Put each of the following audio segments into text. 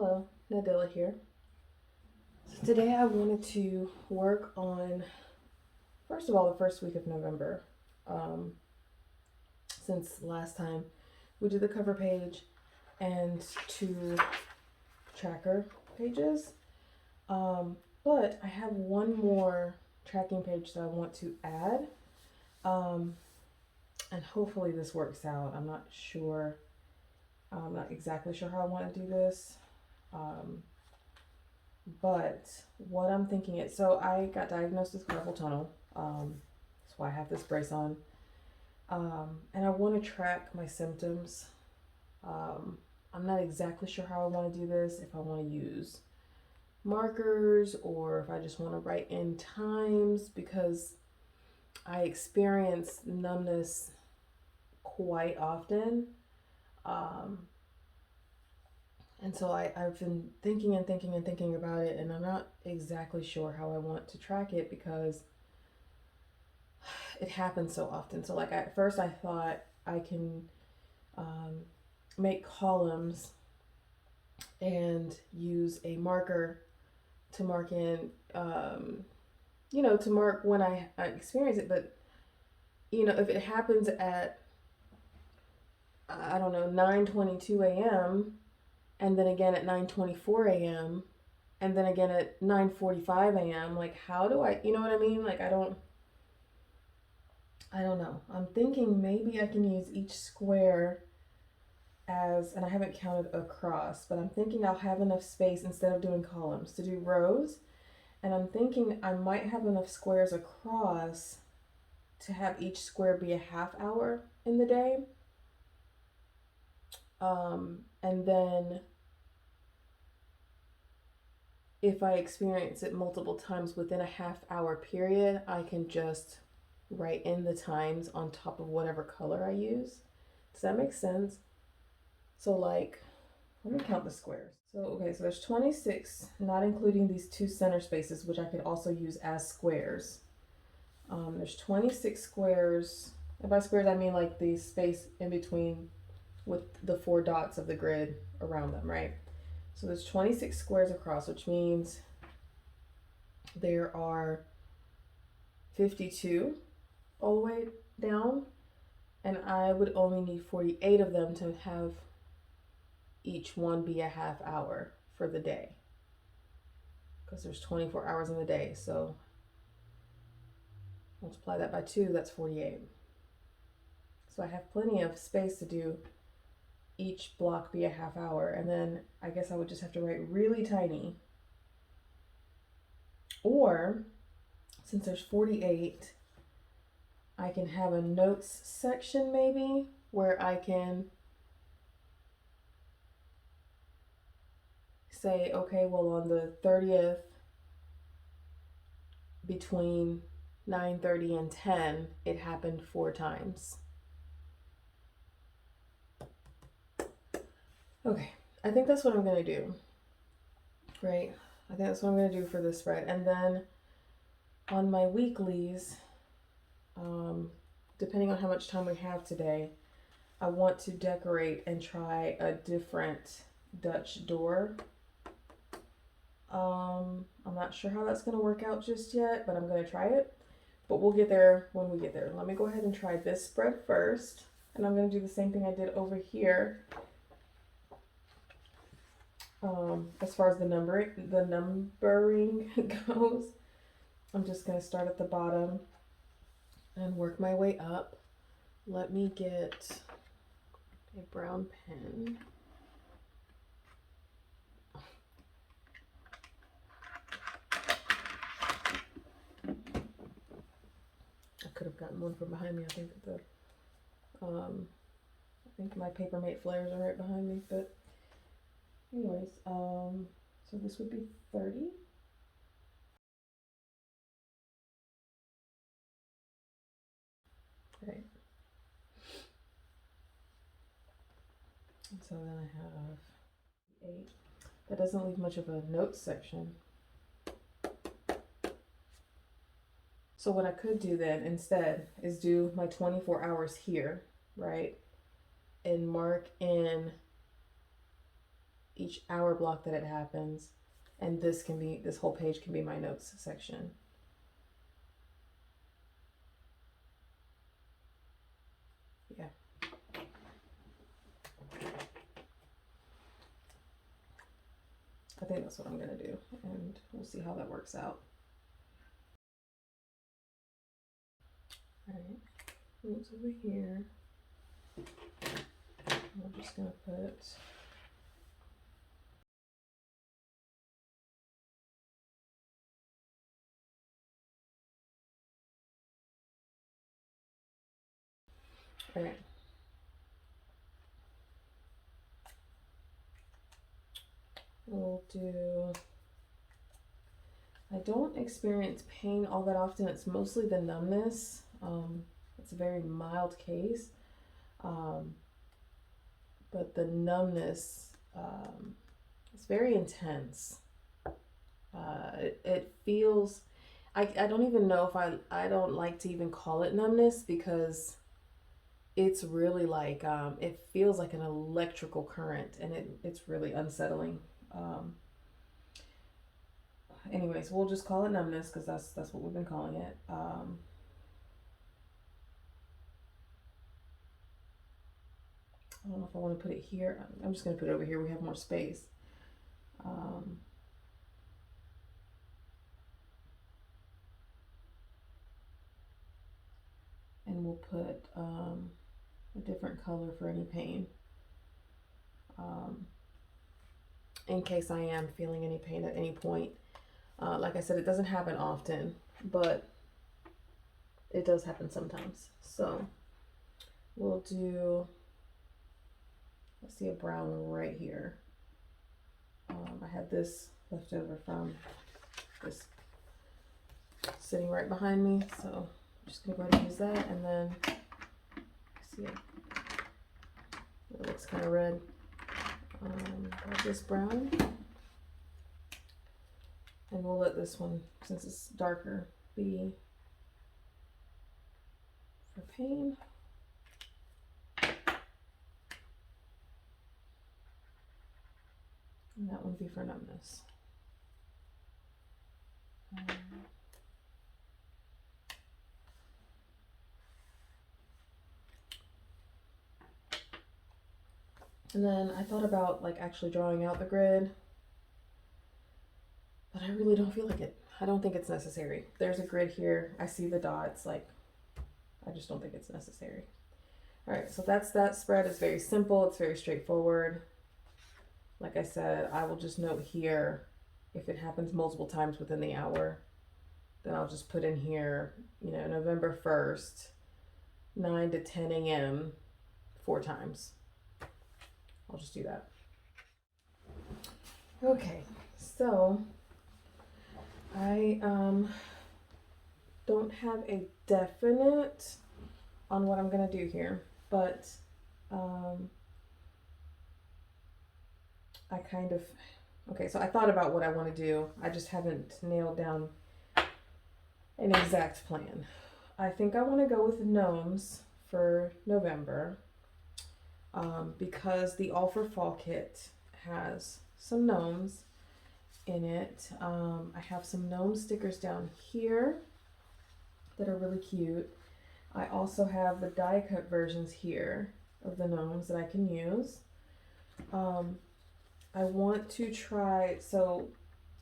Hello, Nadilla here. So today I wanted to work on, first of all, the first week of November. Um, since last time we did the cover page and two tracker pages. Um, but I have one more tracking page that I want to add. Um, and hopefully this works out. I'm not sure. I'm not exactly sure how I want to do this. But what I'm thinking is, so I got diagnosed with carpal tunnel. That's why I have this brace on. And I want to track my symptoms. Um, I'm not exactly sure how I want to do this. If I want to use markers or if I just want to write in times, because I experience numbness quite often. Um, and so I've been thinking and thinking and thinking about it, and I'm not exactly sure how I want to track it because it happens so often. So, like, at first I thought I can make columns and use a marker to mark in, to mark when I experience it. But, if it happens at, I don't know, 9:22 a.m., and then again at 9:24 a.m., and then again at 9:45 a.m., like, how do I, you know what I mean? Like, I don't know. I'm thinking maybe I can use each square as, and I haven't counted across, but I'm thinking I'll have enough space instead of doing columns to do rows. And I'm thinking I might have enough squares across to have each square be a half hour in the day. And then if I experience it multiple times within a half hour period, I can just write in the times on top of whatever color I use. Does that make sense? So, like, let me count the squares. So, okay, so there's 26, not including these two center spaces, which I could also use as squares. There's 26 squares. And by squares, I mean like the space in between with the 4 dots of the grid around them, right? So there's 26 squares across, which means there are 52 all the way down, and I would only need 48 of them to have each one be a half hour for the day, because there's 24 hours in the day. So multiply that by 2, that's 48. So I have plenty of space to do each block be a half hour, and then I guess I would just have to write really tiny. Or, since there's 48, I can have a notes section maybe where I can say, okay, well, on the 30th between 9:30 and 10, it happened 4 times. Okay, I think that's what I'm gonna do, right? I think that's what I'm gonna do for this spread. And then on my weeklies, depending on how much time we have today, I want to decorate and try a different Dutch door. I'm not sure how that's going to work out just yet, but I'm going to try it. But we'll get there when we get there. Let me go ahead and try this spread first. And I'm going to do the same thing I did over here. As far as the numbering goes, I'm just going to start at the bottom and work my way up. Let me get a brown pen. I could have gotten one from behind me. I think my Papermate flares are right behind me, but anyways, so this would be 30. Right. And so then I have 8. That doesn't leave much of a notes section. So what I could do then instead is do my 24 hours here, right? And mark in each hour block that it happens. And this whole page can be my notes section. Yeah. I think that's what I'm gonna do, and we'll see how that works out. All right, notes over here. We're just gonna put all right. We'll do, I don't experience pain all that often. It's mostly the numbness. It's a very mild case. But the numbness, it's very intense. It feels, I don't even know if I don't like to even call it numbness, because it's really like, it feels like an electrical current, and it's really unsettling. Anyways, we'll just call it numbness, because that's what we've been calling it. I don't know if I want to put it here. I'm just going to put it over here. We have more space. And we'll put a different color for any pain. In case I am feeling any pain at any point. Like I said, it doesn't happen often, but it does happen sometimes. So we'll do, let's see, a brown right here. I had this left over from this sitting right behind me, so I'm just gonna go ahead and use that. And then, see, it looks kind of red. Grab this brown, and we'll let this one, since it's darker, be for pain. And that one be for numbness. And then I thought about like actually drawing out the grid, but I really don't feel like it. I don't think it's necessary. There's a grid here. I see the dots. Like, I just don't think it's necessary. All right, so that's that spread. Is very simple. It's very straightforward. Like I said, I will just note here, if it happens multiple times within the hour, then I'll just put in here, you know, November 1st, 9 to 10 a.m. 4 times. I'll just do that. Okay, so I don't have a definite on what I'm gonna do here, but I kind of, okay, so I thought about what I want to do. I just haven't nailed down an exact plan. I think I want to go with gnomes for November, because the All for Fall kit has some gnomes in it. I have some gnome stickers down here that are really cute. I also have the die cut versions here of the gnomes that I can use. I want to try, so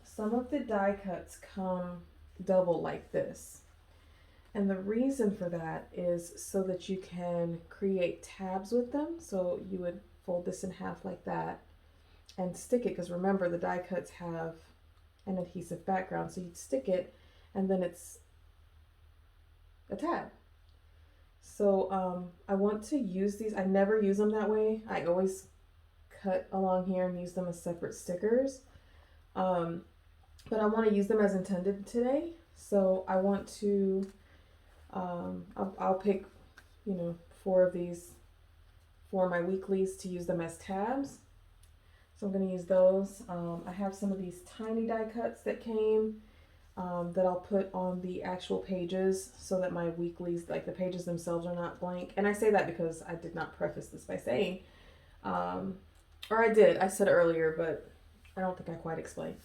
some of the die cuts come double like this. And the reason for that is so that you can create tabs with them. So you would fold this in half like that and stick it, because remember the die cuts have an adhesive background, so you'd stick it and then it's a tab. So I want to use these. I never use them that way. I always cut along here and use them as separate stickers. But I want to use them as intended today. So I want to, I'll pick, you know, 4 of these for my weeklies to use them as tabs. So I'm going to use those. I have some of these tiny die cuts that came, that I'll put on the actual pages so that my weeklies, like the pages themselves, are not blank. And I say that because I did not preface this by saying, or I did, I said earlier, but I don't think I quite explained.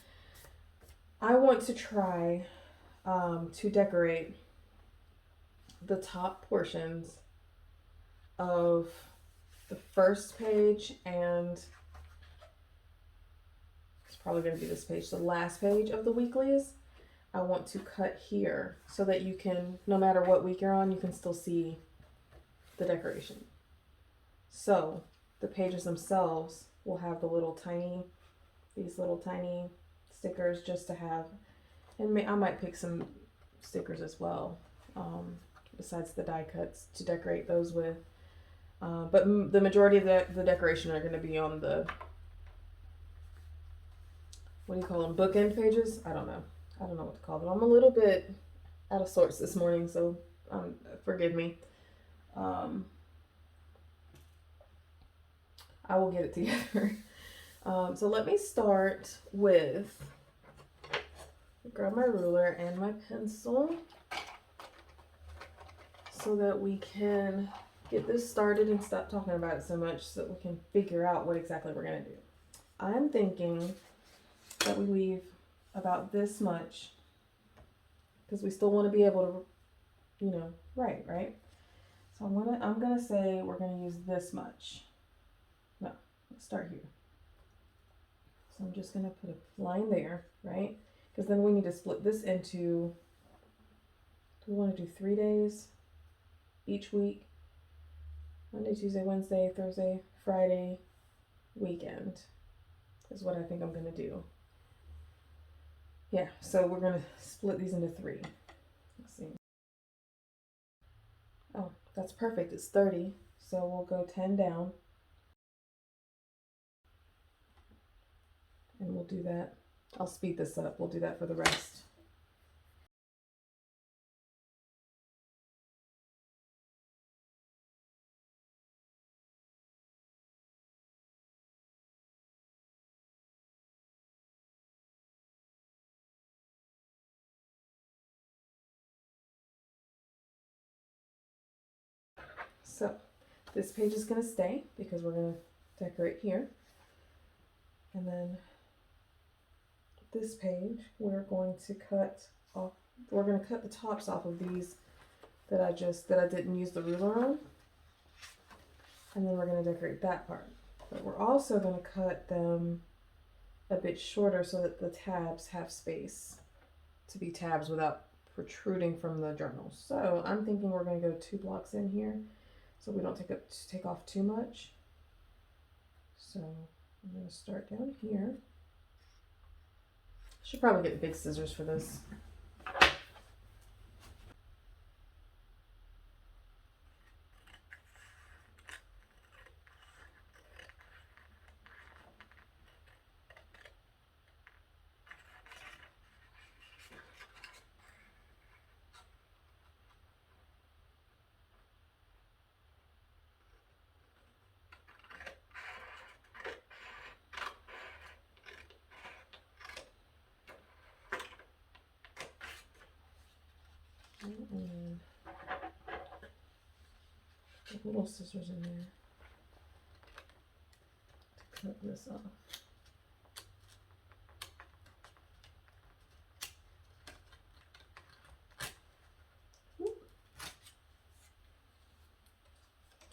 I want to try to decorate the top portions of the first page, and it's probably going to be this page, the last page of the weeklies. I want to cut here so that you can, no matter what week you're on, you can still see the decoration. So the pages themselves will have these little tiny stickers just to have, and I might pick some stickers as well, besides the die cuts to decorate those with. But the majority of the decoration are going to be on the, what do you call them, bookend pages? I don't know what to call them. I'm a little bit out of sorts this morning, so forgive me. I will get it together. So let me start with, grab my ruler and my pencil so that we can get this started and stop talking about it so much so that we can figure out what exactly we're going to do. I'm thinking that we leave about this much because we still want to be able to, write, right? So I'm gonna say we're gonna use this much. No, let's start here. So I'm just gonna put a line there, right? Because then we need to split this into, do we want to do 3 days each week? Monday, Tuesday, Wednesday, Thursday, Friday, weekend is what I think I'm gonna do. Yeah, so we're gonna split these into 3. Let's see. Oh, that's perfect. It's 30. So we'll go 10 down. And we'll do that. I'll speed this up. We'll do that for the rest. So this page is going to stay because we're going to decorate here. And then this page, we're going to cut off, we're going to cut the tops off of these that I didn't use the ruler on. And then we're going to decorate that part. But we're also going to cut them a bit shorter so that the tabs have space to be tabs without protruding from the journal. So I'm thinking we're going to go 2 blocks in here so we don't take off too much. So I'm going to start down here. Should probably get big scissors for this. And put little scissors in there to cut this off.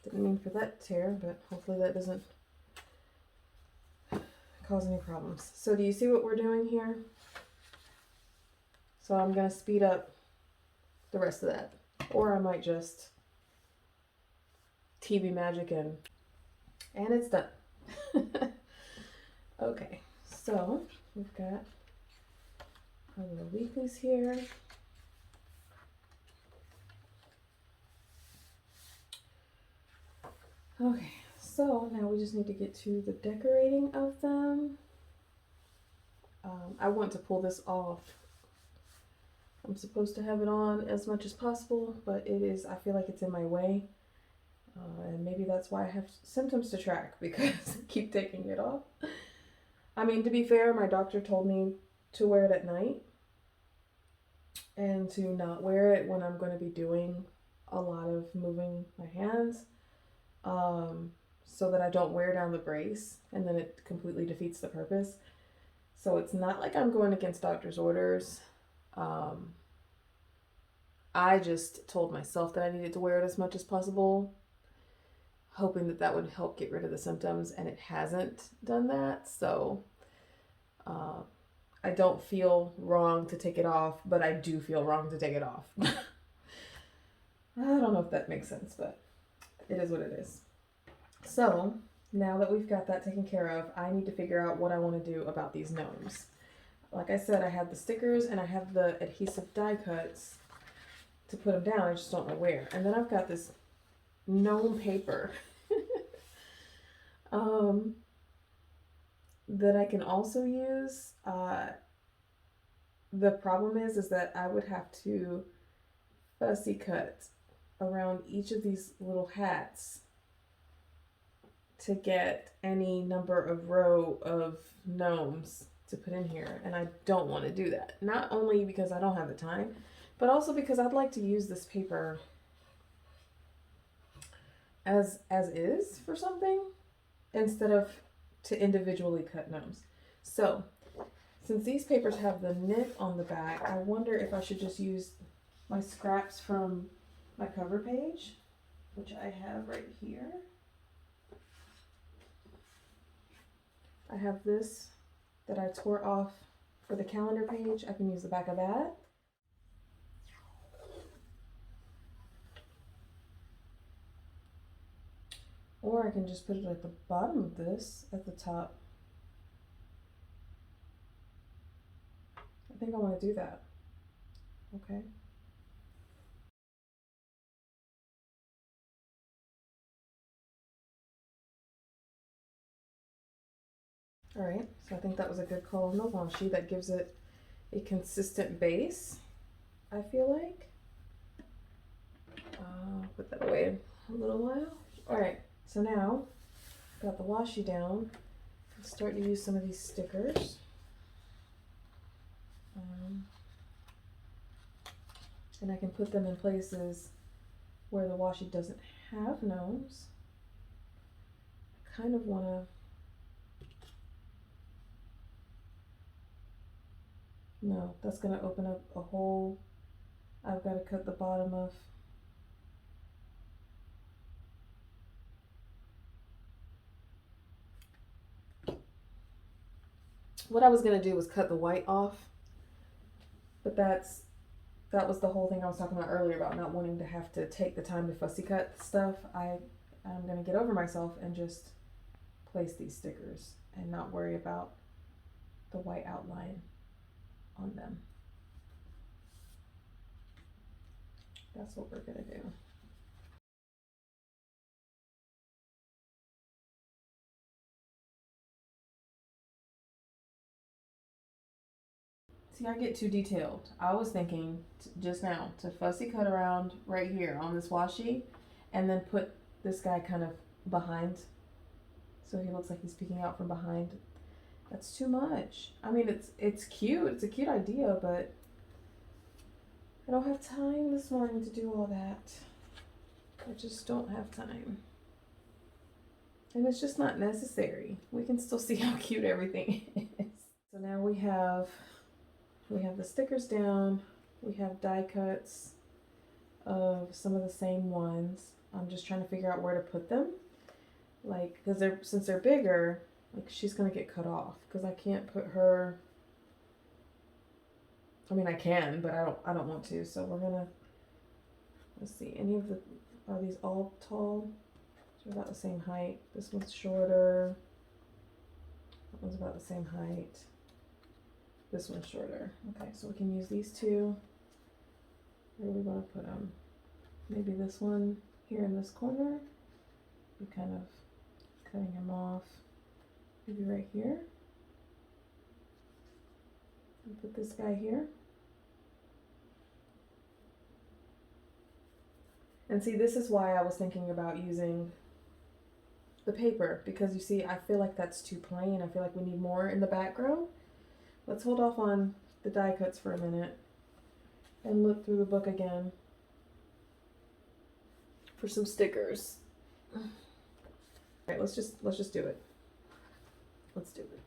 Didn't mean for that tear, but hopefully that doesn't cause any problems. So do you see what we're doing here? So I'm going to speed up the rest of that. Or I might just TV magic and it's done. Okay, so we've got our little weeklies here. Okay, so now we just need to get to the decorating of them. I want to pull this off. I'm supposed to have it on as much as possible, but I feel like it's in my way. And maybe that's why I have symptoms to track, because I keep taking it off. I mean, to be fair, my doctor told me to wear it at night and to not wear it when I'm going to be doing a lot of moving my hands. so that I don't wear down the brace and then it completely defeats the purpose. So it's not like I'm going against doctor's orders. I just told myself that I needed to wear it as much as possible, hoping that that would help get rid of the symptoms, and it hasn't done that. So I don't feel wrong to take it off, but I do feel wrong to take it off. I don't know if that makes sense, but it is what it is. So now that we've got that taken care of, I need to figure out what I want to do about these gnomes. Like I said, I have the stickers and I have the adhesive die cuts to put them down. I just don't know where. And then I've got this gnome paper that I can also use. The problem is that I would have to fussy cut around each of these little hats to get any number of row of gnomes to put in here, and I don't want to do that. Not only because I don't have the time, but also because I'd like to use this paper as is for something instead of to individually cut gnomes. So since these papers have the knit on the back, I wonder if I should just use my scraps from my cover page, which I have right here. I have this that I tore off for the calendar page. I can use the back of that. Or I can just put it at the bottom of this, at the top. I think I want to do that. Okay. All right, so I think that was a good call on the washi. That gives it a consistent base, I feel like. I'll put that away a little while. All right, so now got the washi down. I'll start to use some of these stickers. And I can put them in places where the washi doesn't have gnomes. I kind of want to no, that's going to open up a hole. I've got to cut the bottom of. What I was going to do was cut the white off, but that was the whole thing I was talking about earlier about not wanting to have to take the time to fussy cut stuff. I'm going to get over myself and just place these stickers and not worry about the white outline on them. That's what we're going to do. See, I get too detailed. I was thinking just now to fussy cut around right here on this washi and then put this guy kind of behind so he looks like he's peeking out from behind. That's too much. I mean, it's cute. It's a cute idea, but I don't have time this morning to do all that. I just don't have time. And it's just not necessary. We can still see how cute everything is. So now we have the stickers down. We have die cuts of some of the same ones. I'm just trying to figure out where to put them. Like, because since they're bigger, like she's gonna get cut off because I can't put her. I mean, I can, but I don't want to. So we're gonna, let's see. Are these all tall? They're about the same height. This one's shorter. That one's about the same height. This one's shorter. Okay, so we can use these two. Where do we want to put them? Maybe this one here in this corner. Be kind of cutting him off. Maybe right here. And put this guy here. And see, this is why I was thinking about using the paper, because you see, I feel like that's too plain. I feel like we need more in the background. Let's hold off on the die cuts for a minute and look through the book again for some stickers. All right, let's just do it. Let's do it.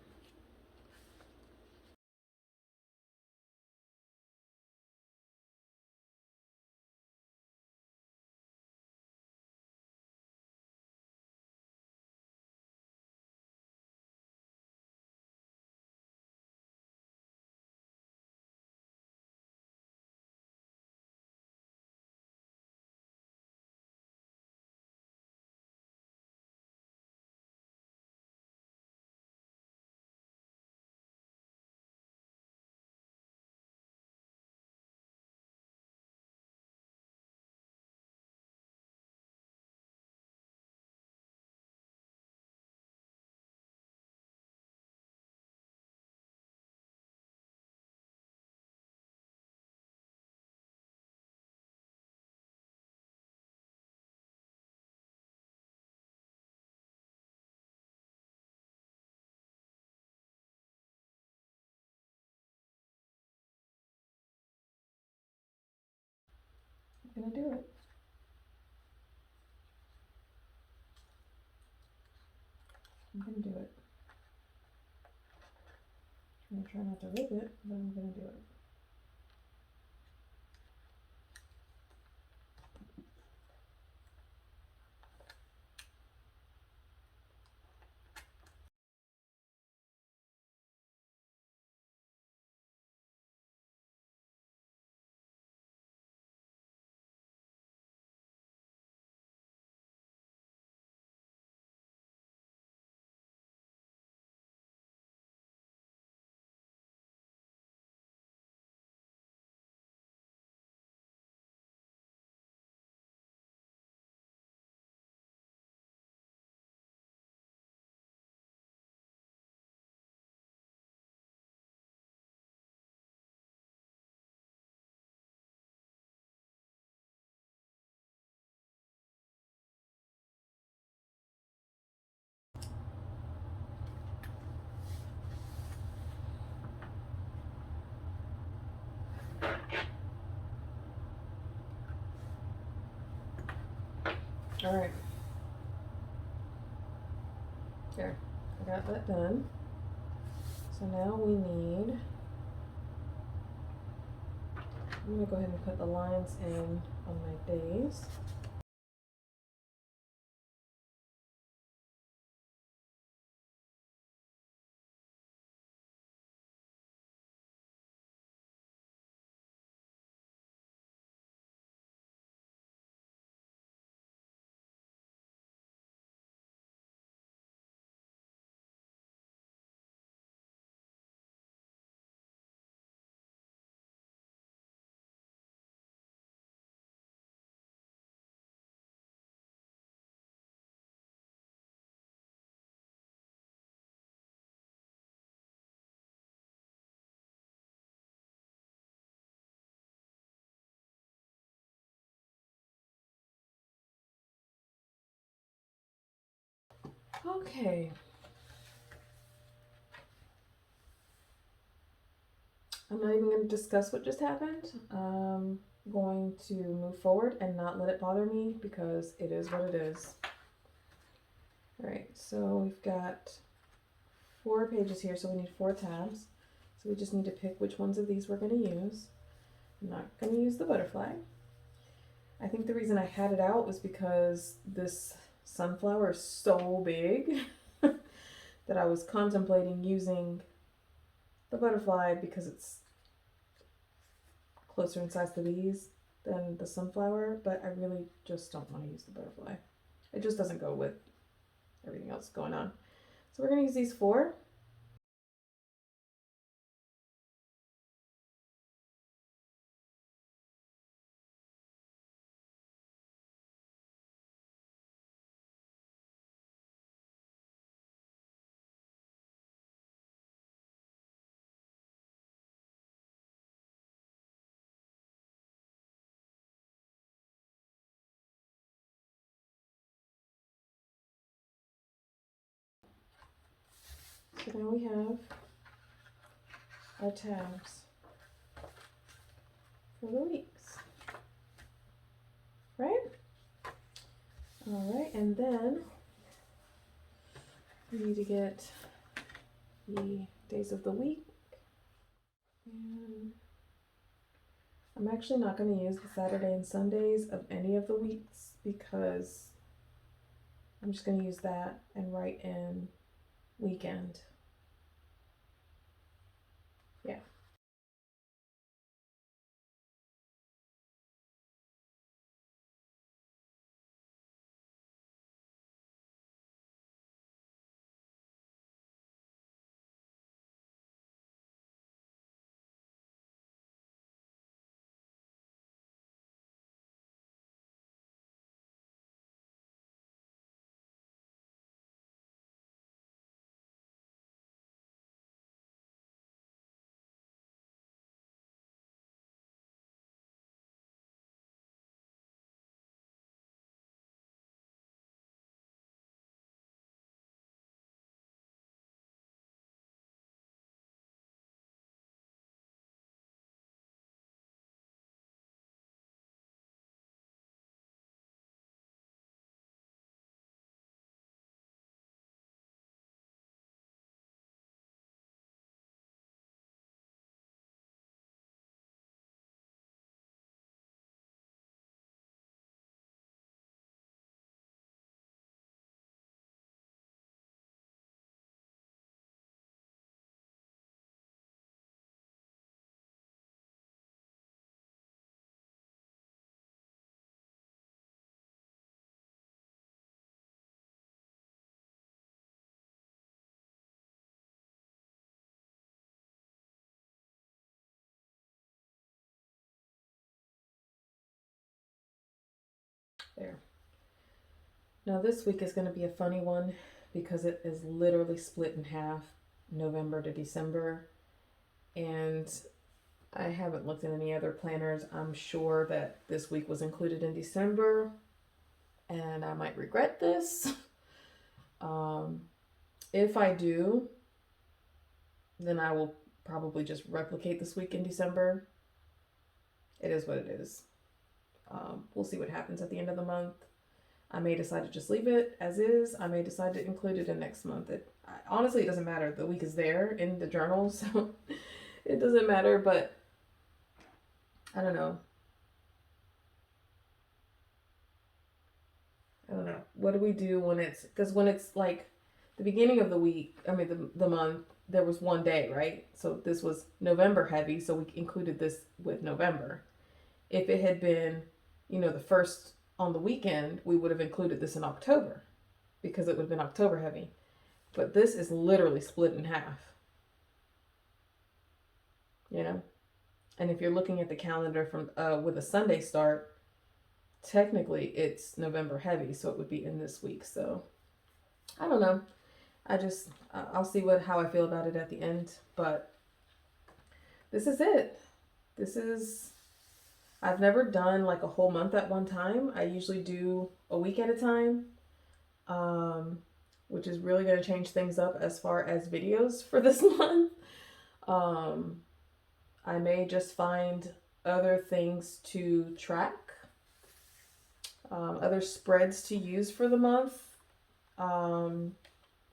I'm gonna do it. I'm gonna do it. I'm gonna try not to rip it, but I'm gonna do it. All right. There. I got that done. So now we need, I'm gonna go ahead and put the lines in on my days. Okay. I'm not even going to discuss what just happened. I'm going to move forward and not let it bother me because it is what it is. All right, so we've got 4 pages here, so we need 4 tabs. So we just need to pick which ones of these we're going to use. I'm not going to use the butterfly. I think the reason I had it out was because this sunflower is so big that I was contemplating using the butterfly because it's closer in size to these than the sunflower, but I really just don't want to use the butterfly. It just doesn't go with everything else going on. So we're going to use these 4. So now we have our tabs for the weeks, right? All right, and then We need to get the days of the week. And I'm actually not going to use the Saturday and Sundays of any of the weeks because I'm just going to use that and write in weekend. Yeah. There. Now this week is going to be a funny one because it is literally split in half, November to December. And I haven't looked at any other planners. I'm sure that this week was included in December and I might regret this. If I do, then I will probably just replicate this week in December. It is what it is. We'll see what happens at the end of the month. I may decide to just leave it as is. I may decide to include it in next month. Honestly, it doesn't matter. The week is there in the journal, so it doesn't matter, but I don't know. I don't know. What do we do when because when it's like the beginning of the week, I mean, the month, there was one day, right? So this was November heavy, so we included this with November. If it had been, the first on the weekend, we would have included this in October because it would have been October heavy. But this is literally split in half, And if you're looking at the calendar from with a Sunday start, technically it's November heavy, so it would be in this week. So I don't know. I'll see how I feel about it at the end. But this is it. I've never done like a whole month at one time. I usually do a week at a time, which is really going to change things up as far as videos for this month. I may just find other things to track, other spreads to use for the month,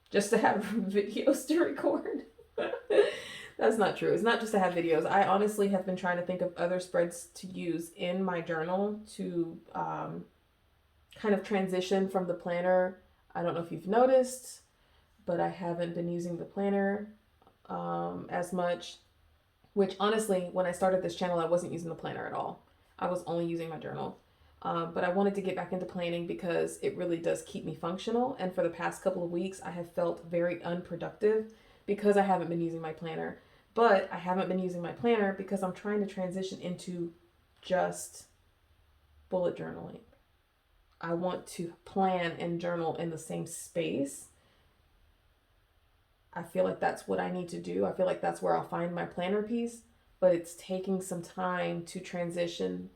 just to have videos to record. That's not true. It's not just to have videos. I honestly have been trying to think of other spreads to use in my journal to kind of transition from the planner. I don't know if you've noticed, but I haven't been using the planner as much, which honestly, when I started this channel, I wasn't using the planner at all. I was only using my journal. But I wanted to get back into planning because it really does keep me functional. And for the past couple of weeks, I have felt very unproductive because I haven't been using my planner. But I haven't been using my planner because I'm trying to transition into just bullet journaling. I want to plan and journal in the same space. I feel like that's what I need to do. I feel like that's where I'll find my planner piece. But it's taking some time to transition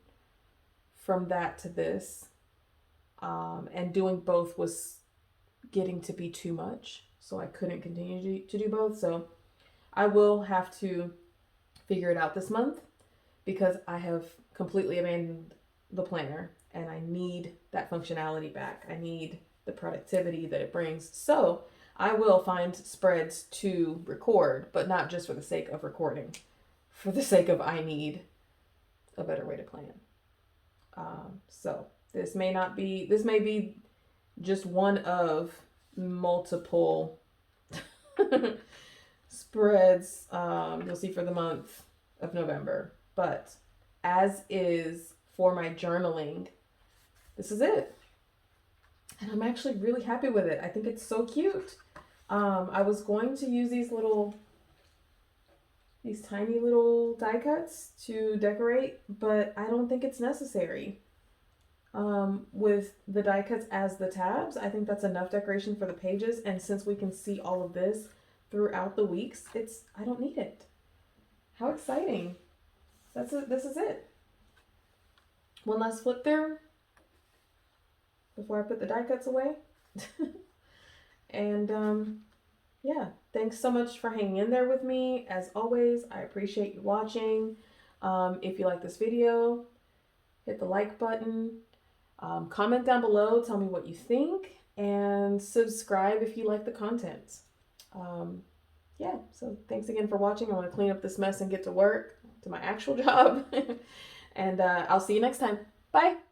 from that to this. And doing both was getting to be too much. So I couldn't continue to do both. So I will have to figure it out this month because I have completely abandoned the planner and I need that functionality back. I need the productivity that it brings. So I will find spreads to record, but not just for the sake of recording, for the sake of I need a better way to plan. So this may be just one of multiple spreads you'll see for the month of November. But as is for my journaling, this is it. And I'm actually really happy with it. I think it's so cute. I was going to use these tiny little die cuts to decorate, but I don't think it's necessary. With the die cuts as the tabs, I think that's enough decoration for the pages. And since we can see all of this throughout the weeks, I don't need it. How exciting. This is it. One last flip through before I put the die cuts away. And yeah, thanks so much for hanging in there with me. As always, I appreciate you watching. If you like this video, hit the like button. Comment down below, tell me what you think, and subscribe if you like the content. Yeah, so thanks again for watching. I want to clean up this mess and get to work, to my actual job. And I'll see you next time. Bye.